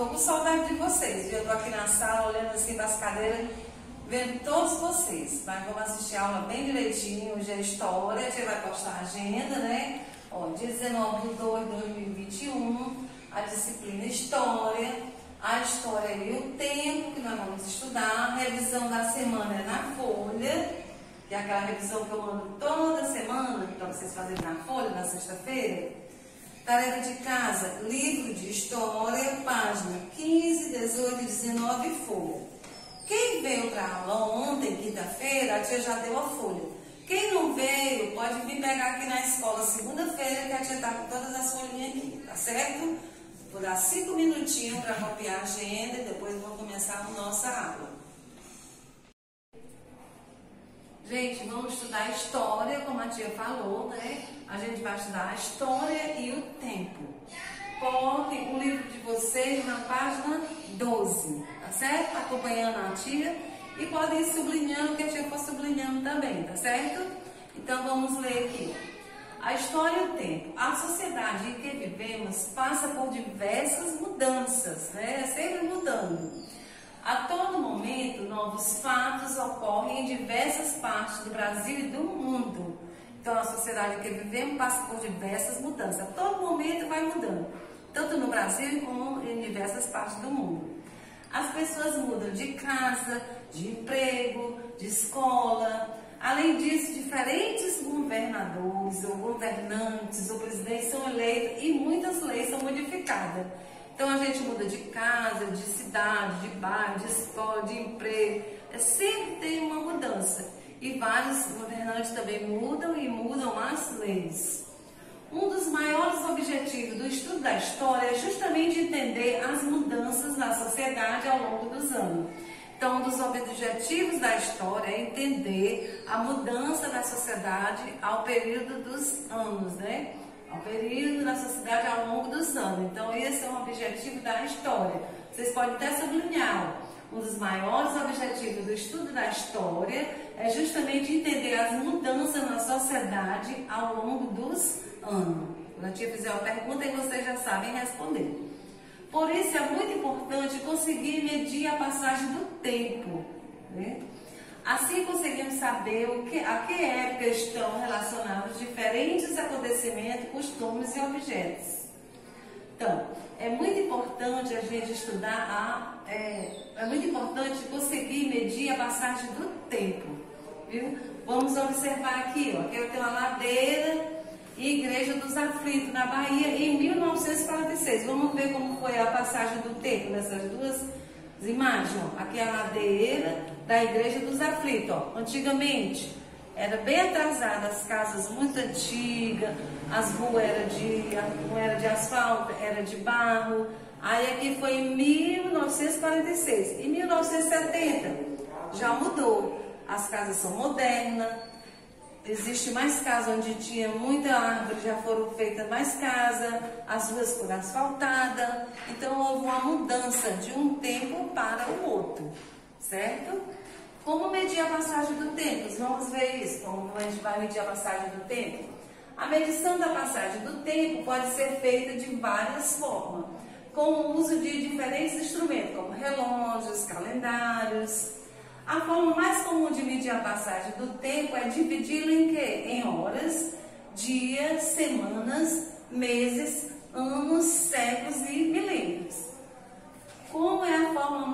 tô com saudade de vocês, viu? Eu tô aqui na sala olhando assim para as cadeiras, vendo todos vocês. Mas vamos assistir a aula bem direitinho. Hoje é história, a gente vai postar a agenda, né? Ó, dia 19/2/2021, a disciplina história, a história e o tempo que nós vamos estudar. A revisão da semana é na folha, que é aquela revisão que eu mando toda semana para vocês fazerem na folha, na sexta-feira. Tarefa de casa, livro de história, página 15, 18 e 19, folha. Quem veio para a aula ontem, quinta-feira, a tia já deu a folha. Quem não veio, pode vir pegar aqui na escola segunda-feira, que a tia está com todas as folhinhas aqui, tá certo? Vou dar 5 minutinhos para copiar a agenda e depois vou começar a nossa aula. Gente, vamos estudar a história, como a tia falou, né? A gente vai estudar a história e o tempo. Coloquem o livro de vocês na página 12, tá certo? Acompanhando a tia. E podem ir sublinhando, que a tia for sublinhando também, tá certo? Então vamos ler aqui. A história e o tempo. A sociedade em que vivemos passa por diversas mudanças, né? Sempre mudando. A todo momento, novos fatos ocorrem em diversas partes do Brasil e do mundo. Então, a sociedade em que vivemos passa por diversas mudanças. A todo momento vai mudando, tanto no Brasil como em diversas partes do mundo. As pessoas mudam de casa, de emprego, de escola. Além disso, diferentes governadores ou governantes ou presidentes são eleitos e muitas leis são modificadas. Então a gente muda de casa, de cidade, de bairro, de escola, de emprego. Sempre tem uma mudança. E vários governantes também mudam e mudam as leis. Um dos maiores objetivos do estudo da história é justamente entender as mudanças na sociedade ao longo dos anos. Então, um dos objetivos da história é entender a mudança da sociedade ao período dos anos, né? Ao período da sociedade ao longo dos anos. Então, esse é o objetivo da história. Vocês podem até sublinhar. Um dos maiores objetivos do estudo da história é justamente entender as mudanças na sociedade ao longo dos anos. Quando a tia fizer uma pergunta, e vocês já sabem responder. Por isso, é muito importante conseguir medir a passagem do tempo, né? Assim conseguimos saber a que época estão relacionados diferentes acontecimentos, costumes e objetos. Então, é muito importante a gente estudar, é muito importante conseguir medir a passagem do tempo, viu? Vamos observar aqui, ó, que eu tenho uma ladeira e Igreja dos Aflitos, na Bahia, em 1946. Vamos ver como foi a passagem do tempo nessas duas imagens. Ó. Aqui é a ladeira da Igreja dos Aflitos. Ó. Antigamente, era bem atrasada, as casas muito antigas, as ruas não era de asfalto, era de barro. Aí aqui foi em 1946. Em 1970, já mudou. As casas são modernas. Existe mais casas onde tinha muita árvore, já foram feitas mais casas, as ruas foram asfaltadas. Então houve uma mudança de um tempo para o outro, certo? Como medir a passagem do tempo? Vamos ver isso, como a gente vai medir a passagem do tempo. A medição da passagem do tempo pode ser feita de várias formas, com o uso de diferentes instrumentos, como relógios, calendários. A forma mais comum de medir a passagem do tempo é dividi-lo em quê? Em horas, dias, semanas, meses, anos, séculos e milênios. Qual é a forma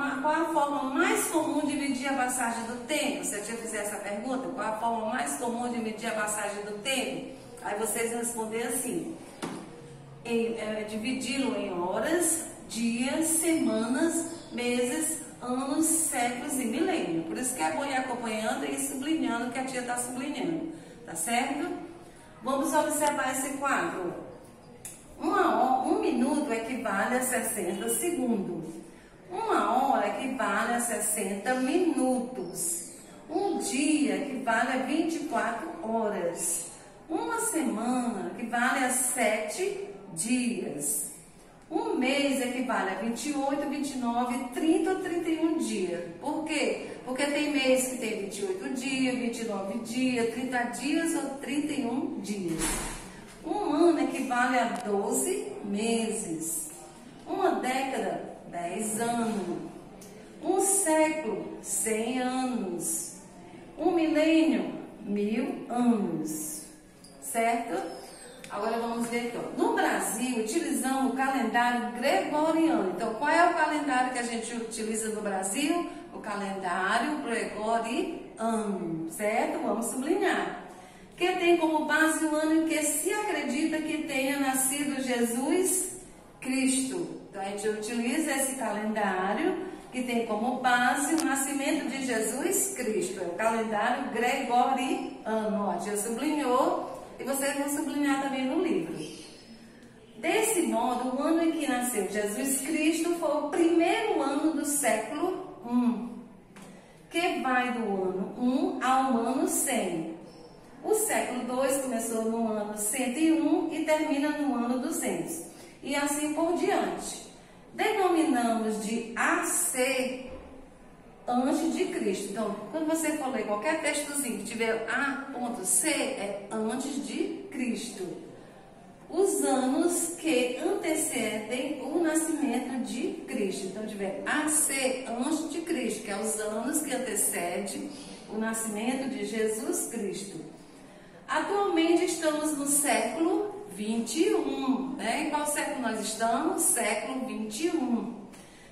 mais comum de medir a passagem do tempo? Se a tia fizer essa pergunta, qual é a forma mais comum de medir a passagem do tempo? Aí vocês vão responder assim, dividi-lo em horas, dias, semanas, meses, anos, séculos e milênios. Por isso que é bom ir acompanhando e sublinhando o que a tia está sublinhando, tá certo? Vamos observar esse quadro. Um minuto equivale a 60 segundos. Uma hora equivale a 60 minutos. Um dia equivale a 24 horas. Uma semana equivale a 7 dias. Um mês equivale a 28, 29, 30 ou 31 dias. Por quê? Porque tem mês que tem 28 dias, 29 dias, 30 dias ou 31 dias. Um ano equivale a 12 meses. Uma década, 10 10 anos. Um século, 100 anos. Um milênio, 1000 anos. Certo? Agora vamos ver aqui. Ó. No Brasil, utilizamos o calendário gregoriano. Então, qual é o calendário que a gente utiliza no Brasil? O calendário gregoriano. Certo? Vamos sublinhar. Que tem como base o ano em que se acredita que tenha nascido Jesus Cristo. Então, a gente utiliza esse calendário que tem como base o nascimento de Jesus Cristo. É o calendário gregoriano. A gente sublinhou e vocês vão sublinhar também no livro. Desse modo, o ano em que nasceu Jesus Cristo foi o primeiro ano do século I, que vai do ano 1 ao ano 100. O século II começou no ano 101 e termina no ano 200. E assim por diante. Denominamos de AC antes de Cristo. Então, quando você for ler qualquer textozinho que tiver A.C, é antes de Cristo. Os anos que antecedem o nascimento de Cristo. Então, tiver AC antes de Cristo, que é os anos que antecedem o nascimento de Jesus Cristo. Atualmente estamos no século 21, né? Em qual século nós estamos? Século 21,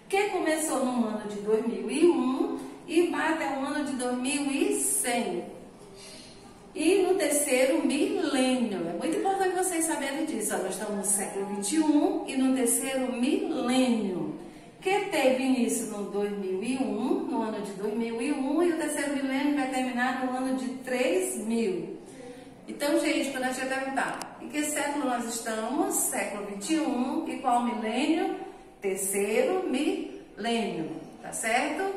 que começou no ano de 2001 e vai até o ano de 2100. E no terceiro milênio, é muito importante vocês saberem disso, nós estamos no século 21 e no terceiro milênio, que teve início no 2001, no ano de 2001, e o terceiro milênio vai terminar no ano de 3000. Então, gente, quando a gente vai perguntar, em que século nós estamos? Século 21, e qual milênio? Terceiro milênio, tá certo?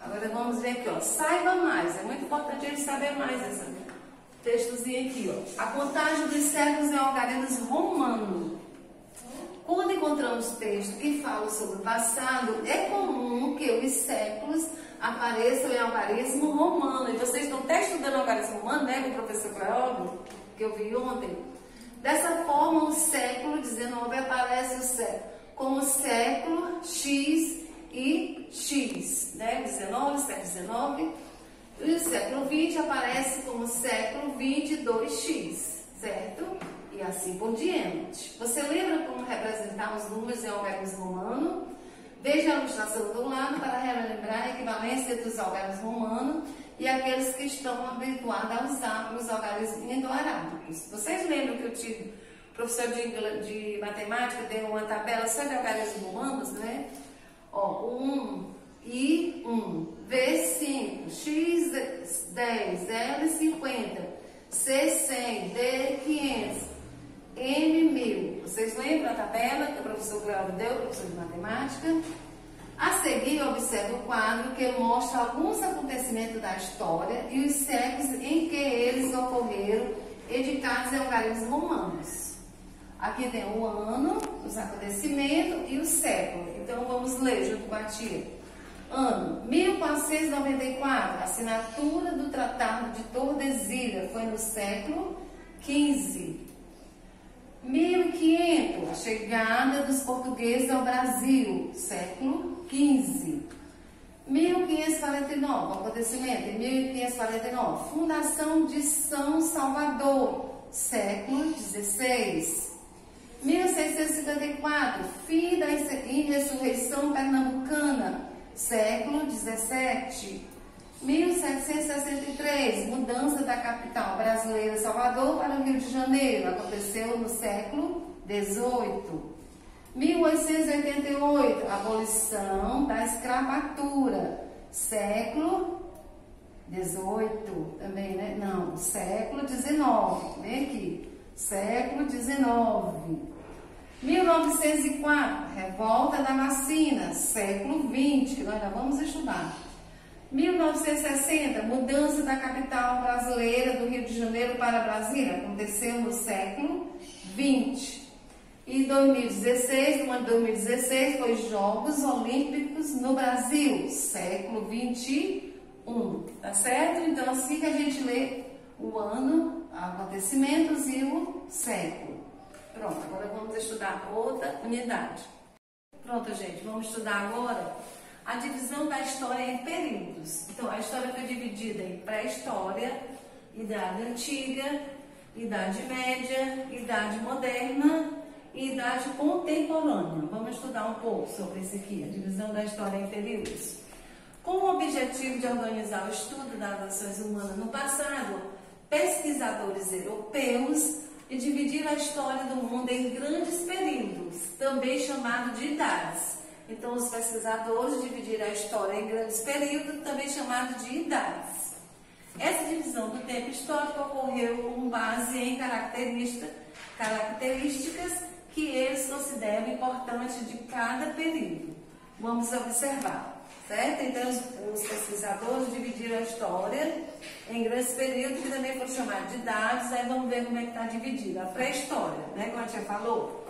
Agora vamos ver aqui, ó, saiba mais, é muito importante a gente saber mais esse textozinho aqui, ó. A contagem dos séculos é um algarismo romano. Quando encontramos texto que fala sobre o passado, é comum que os séculos apareçam em algarismo romano. E vocês estão até estudando algarismo romano, né, com o professor Cleóbio, que eu vi ontem. Dessa forma, o século XIX aparece como século X e X, né? 19, século XIX. E o século XX aparece como século 22X, certo? E assim por diante. Você lembra como representar os números em algarismo romano? Veja a ilustração do lado para relembrar a equivalência entre os algarismos romanos e aqueles que estão habituados a usar os algarismos indo-arábicos. Vocês lembram que eu tive professor de matemática, deu uma tabela só de algarismos romanos, né? Ó, 1, I1, V5, X10, L50, C100, D500, M1000. Vocês lembram a tabela que o professor Cleóbio deu, professor de matemática? A seguir, observe o quadro que mostra alguns acontecimentos da história e os séculos em que eles ocorreram, indicados em algarismos romanos. Aqui tem o ano, os acontecimentos e o século. Então, vamos ler junto com a tia. Ano 1494, assinatura do Tratado de Tordesilhas, foi no século XV. 1500, a chegada dos portugueses ao Brasil, século XV. 1549, acontecimento em 1549, fundação de São Salvador, século XVI. 1654, fim da insurreição pernambucana, século XVII. 1763, mudança da capital brasileira Salvador para o Rio de Janeiro, aconteceu no século XVIII. 1888, abolição da escravatura, século XVIII também, né? Não, século XIX, vem aqui, século XIX. 1904, revolta da vacina, século XX, que nós já vamos estudar. 1960, mudança da capital brasileira do Rio de Janeiro para Brasília, aconteceu no século XX. E 2016, no ano de 2016, foi Jogos Olímpicos no Brasil, século XXI, tá certo? Então, assim que a gente lê o ano, acontecimentos e o século. Pronto, agora vamos estudar outra unidade. Pronto, gente, vamos estudar agora a divisão da história em períodos. Então, a história foi dividida em pré-história, Idade Antiga, Idade Média, Idade Moderna e Idade Contemporânea. Vamos estudar um pouco sobre isso aqui, a divisão da história em períodos. Com o objetivo de organizar o estudo das ações humanas no passado, pesquisadores europeus e dividir a história do mundo em grandes períodos, também chamado de idades. Então, os pesquisadores dividiram a história em grandes períodos, também chamado de idades. Essa divisão do tempo histórico ocorreu com base em características que eles consideram importantes de cada período. Vamos observar. Certo? Então, os pesquisadores dividiram a história em grandes períodos, que também foram chamados de idades. Aí vamos ver como é que está dividida. A pré-história, né, como a gente já falou.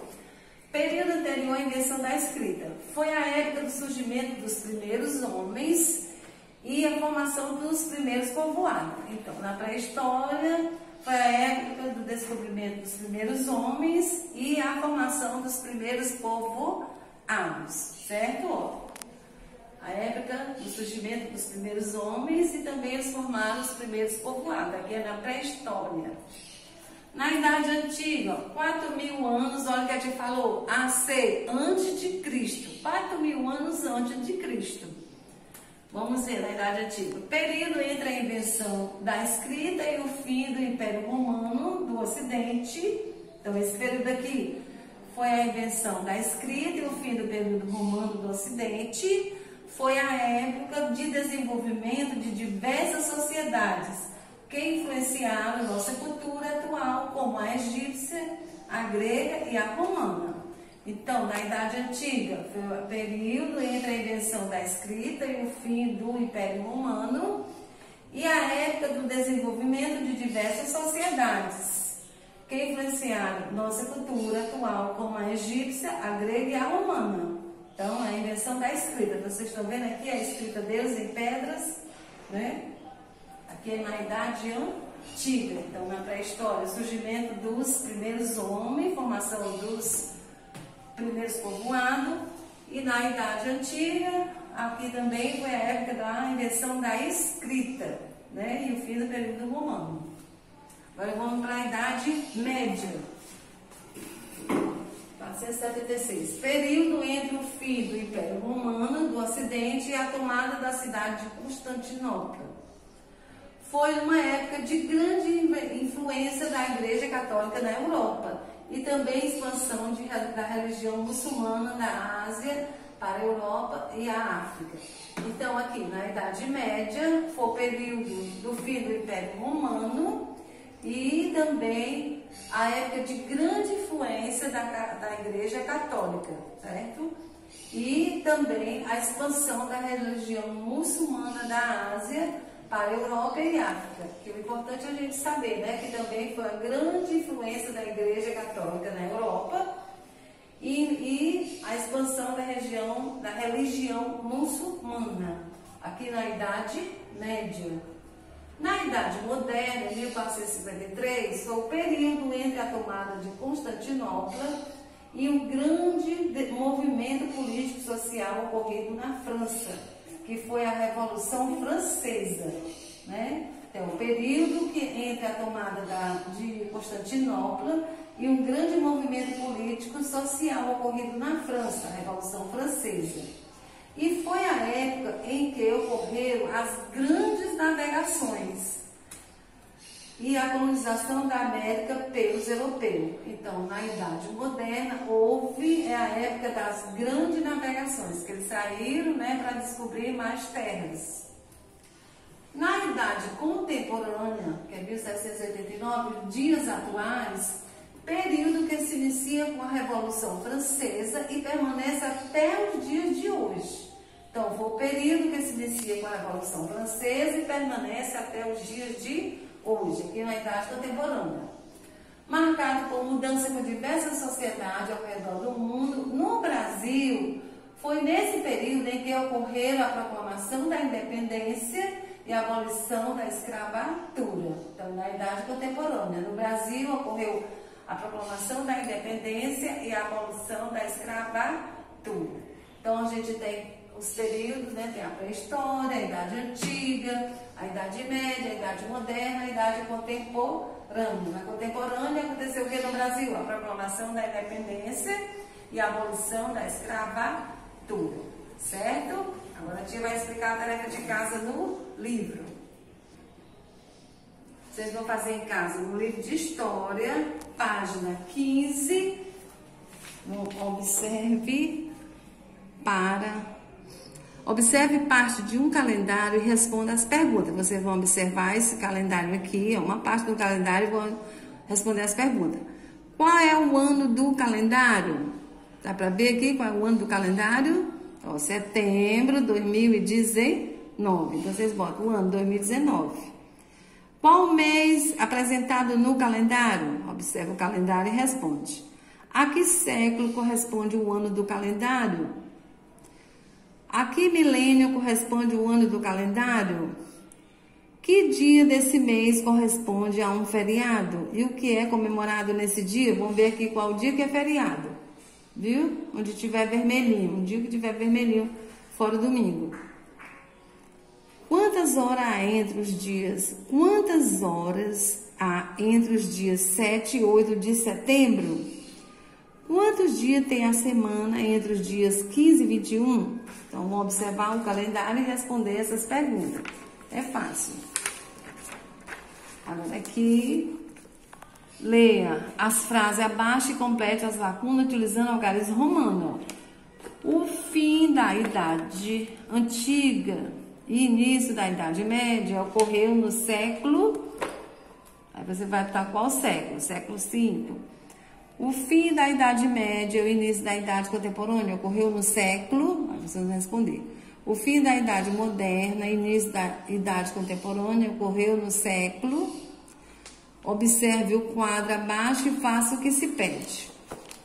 Período anterior à invenção da escrita. Foi a época do surgimento dos primeiros homens e a formação dos primeiros povoados. Então, na pré-história, foi a época do descobrimento dos primeiros homens e a formação dos primeiros povoados. Certo? A época do surgimento dos primeiros homens e também eles formaram os primeiros povoados. Aqui é na pré-história. Na Idade Antiga, 4.000 anos, olha o que a gente falou, AC, antes de Cristo. 4.000 anos antes de Cristo. Vamos ver na Idade Antiga. Período entre a invenção da escrita e o fim do Império Romano do Ocidente. Então, esse período aqui foi a invenção da escrita e o fim do período romano do Ocidente. Foi a época de desenvolvimento de diversas sociedades que influenciaram nossa cultura atual, como a egípcia, a grega e a romana. Então, na Idade Antiga, foi o período entre a invenção da escrita e o fim do Império Romano, e a época do desenvolvimento de diversas sociedades que influenciaram nossa cultura atual, como a egípcia, a grega e a romana. Então, a invenção da escrita. Vocês estão vendo aqui a escrita deles em pedras, né? Aqui é na Idade Antiga. Então, na pré-história, surgimento dos primeiros homens, formação dos primeiros povoados. E na Idade Antiga, aqui também foi a época da invenção da escrita, né? E o fim do período romano. Agora vamos para a Idade Média. 476. Período entre o fim do Império Romano do Ocidente e a tomada da cidade de Constantinopla. Foi uma época de grande influência da Igreja Católica na Europa e também expansão da religião muçulmana da Ásia para a Europa e a África. Então, aqui na Idade Média, foi o período do fim do Império Romano e também a época de grande influência da Igreja Católica, certo? E também a expansão da religião muçulmana da Ásia para a Europa e África. Que o importante é a gente saber, né? Que também foi a grande influência da Igreja Católica na Europa e a expansão da religião muçulmana, aqui na Idade Média. Na Idade Moderna, em 1453, foi o período entre a tomada de Constantinopla e um grande movimento político-social ocorrido na França, que foi a Revolução Francesa, né? Então, o período entre a tomada de Constantinopla e um grande movimento político-social ocorrido na França, a Revolução Francesa. E foi a época em que ocorreram as grandes navegações e a colonização da América pelos europeus. Então, na Idade Moderna, houve a época das grandes navegações, que eles saíram, né, para descobrir mais terras. Na Idade Contemporânea, que é 1789, dias atuais, período que se inicia com a Revolução Francesa e permanece até os dias de hoje. Então, foi o período que se inicia com a Revolução Francesa e permanece até os dias de hoje, aqui na Idade Contemporânea. Marcado por mudança com diversas sociedades ao redor do mundo, no Brasil, foi nesse período em que ocorreram a proclamação da independência e a abolição da escravatura. Então, na Idade Contemporânea, no Brasil, ocorreu a proclamação da independência e a abolição da escravatura. gente tem os períodos, né? Tem a pré-história, a idade antiga, a idade média, a idade moderna, a idade contemporânea. Na contemporânea aconteceu o que no Brasil? A proclamação da independência e a abolição da escravatura, certo? Agora a tia vai explicar a tarefa de casa no livro. Vocês vão fazer em casa no livro de história, página 15. Observe parte de um calendário e responda as perguntas. Vocês vão observar esse calendário aqui, uma parte do calendário, e vão responder as perguntas. Qual é o ano do calendário? Dá para ver aqui qual é o ano do calendário? Ó, setembro de 2019. Então, vocês botam o ano 2019. Qual mês apresentado no calendário? Observa o calendário e responde. A que século corresponde o ano do calendário? A que milênio corresponde o ano do calendário? Que dia desse mês corresponde a um feriado? E o que é comemorado nesse dia? Vamos ver aqui qual dia que é feriado. Viu? Onde tiver vermelhinho. Um dia que tiver vermelhinho, fora o domingo. Quantas horas há entre os dias? Quantas horas há entre os dias 7 e 8 de setembro? Quantos dias tem a semana entre os dias 15 e 21? Então, vamos observar o calendário e responder essas perguntas. É fácil. Agora aqui, leia as frases abaixo e complete as lacunas utilizando algarismo romano. O fim da Idade Antiga e início da Idade Média ocorreu no século... Aí você vai botar qual século? Século V. O fim da Idade Média e o início da Idade Contemporânea ocorreu no século... Aí vocês vão responder. O fim da Idade Moderna e início da Idade Contemporânea ocorreu no século... Observe o quadro abaixo e faça o que se pede.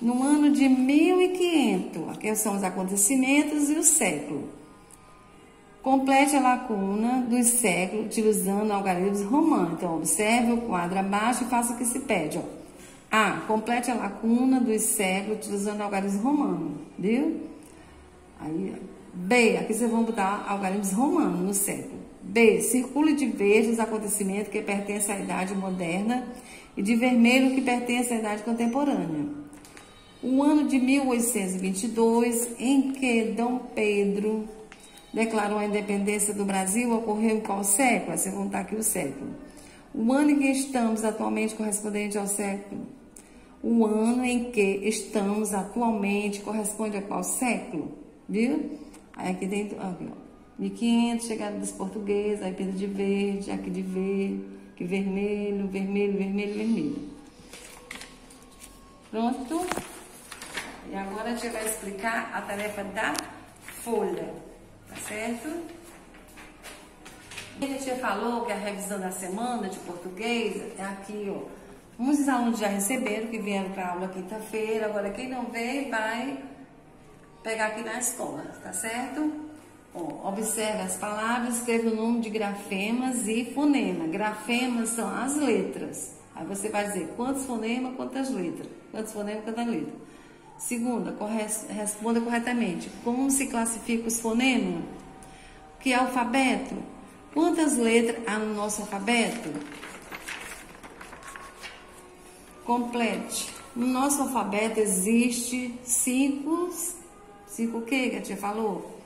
No ano de 1500, aqui são os acontecimentos e o século. Complete a lacuna dos séculos utilizando algarismos romanos. Então, observe o quadro abaixo e faça o que se pede. Ó. A. Complete a lacuna dos séculos utilizando algarismos romanos. Viu? Aí, B. Aqui vocês vão botar algarismos romanos no século. B. Circule de verde os acontecimentos que pertencem à idade moderna e de vermelho que pertence à idade contemporânea. O ano de 1822, em que Dom Pedro declarou a independência do Brasil, ocorreu em qual século? Vocês vão botar aqui o século. O ano em que estamos atualmente correspondente ao século. O ano em que estamos atualmente corresponde a qual século? Viu? Aí aqui dentro, aqui, ó. 1500, chegada dos portugueses, aí pinta de verde, aqui de verde, aqui vermelho, vermelho, vermelho, vermelho. Pronto? E agora a gente vai explicar a tarefa da folha, tá certo? A gente já falou que a revisão da semana de português é aqui, ó. Muitos alunos já receberam, que vieram para a aula quinta-feira, agora quem não veio vai pegar aqui na escola, tá certo? Ó, observe as palavras, escreva o número de grafemas e fonema. Grafemas são as letras. Aí você vai dizer quantos fonemas, quantas letras. Quantos fonemas, quantas letras. Segunda, responda corretamente. Como se classifica os fonemas? O que é alfabeto? Quantas letras há no nosso alfabeto? Complete. No nosso alfabeto existe cinco o que a tia falou?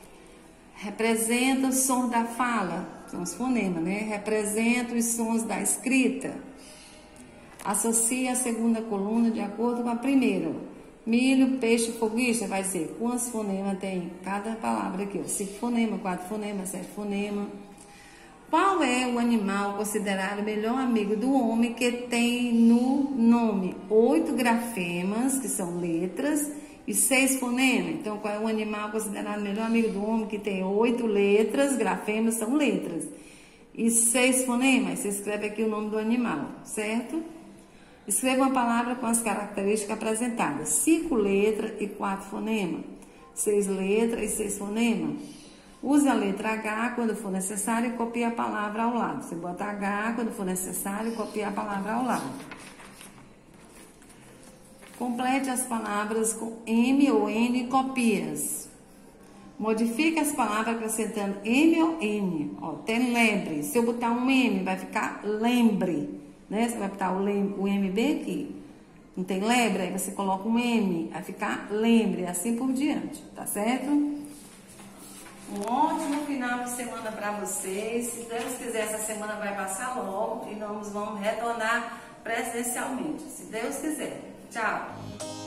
Representa os sons da fala, são os fonemas, né? Representa os sons da escrita. Associa a segunda coluna de acordo com a primeira. Milho, peixe, foguista, vai dizer quantos fonemas tem cada palavra aqui. 5 fonemas, 4 fonemas, 7 fonemas. Qual é o animal considerado o melhor amigo do homem que tem no nome 8 grafemas, que são letras, e 6 fonemas? Então, qual é o animal considerado o melhor amigo do homem que tem 8 letras, grafemas são letras, e 6 fonemas? Você escreve aqui o nome do animal, certo? Escreva uma palavra com as características apresentadas. 5 letras e 4 fonemas. 6 letras e 6 fonemas. Use a letra H quando for necessário e copie a palavra ao lado. Você bota H quando for necessário e copie a palavra ao lado. Complete as palavras com M ou N copias. Modifique as palavras acrescentando M ou N. Ó, tem lembre. Se eu botar um M, vai ficar lembre. Né? Você vai botar o M bem aqui. Não tem lembre? Aí você coloca um M. Vai ficar lembre. Assim por diante. Tá certo? Um ótimo final de semana para vocês. Se Deus quiser, essa semana vai passar logo. E nós vamos retornar presencialmente. Se Deus quiser. Tchau.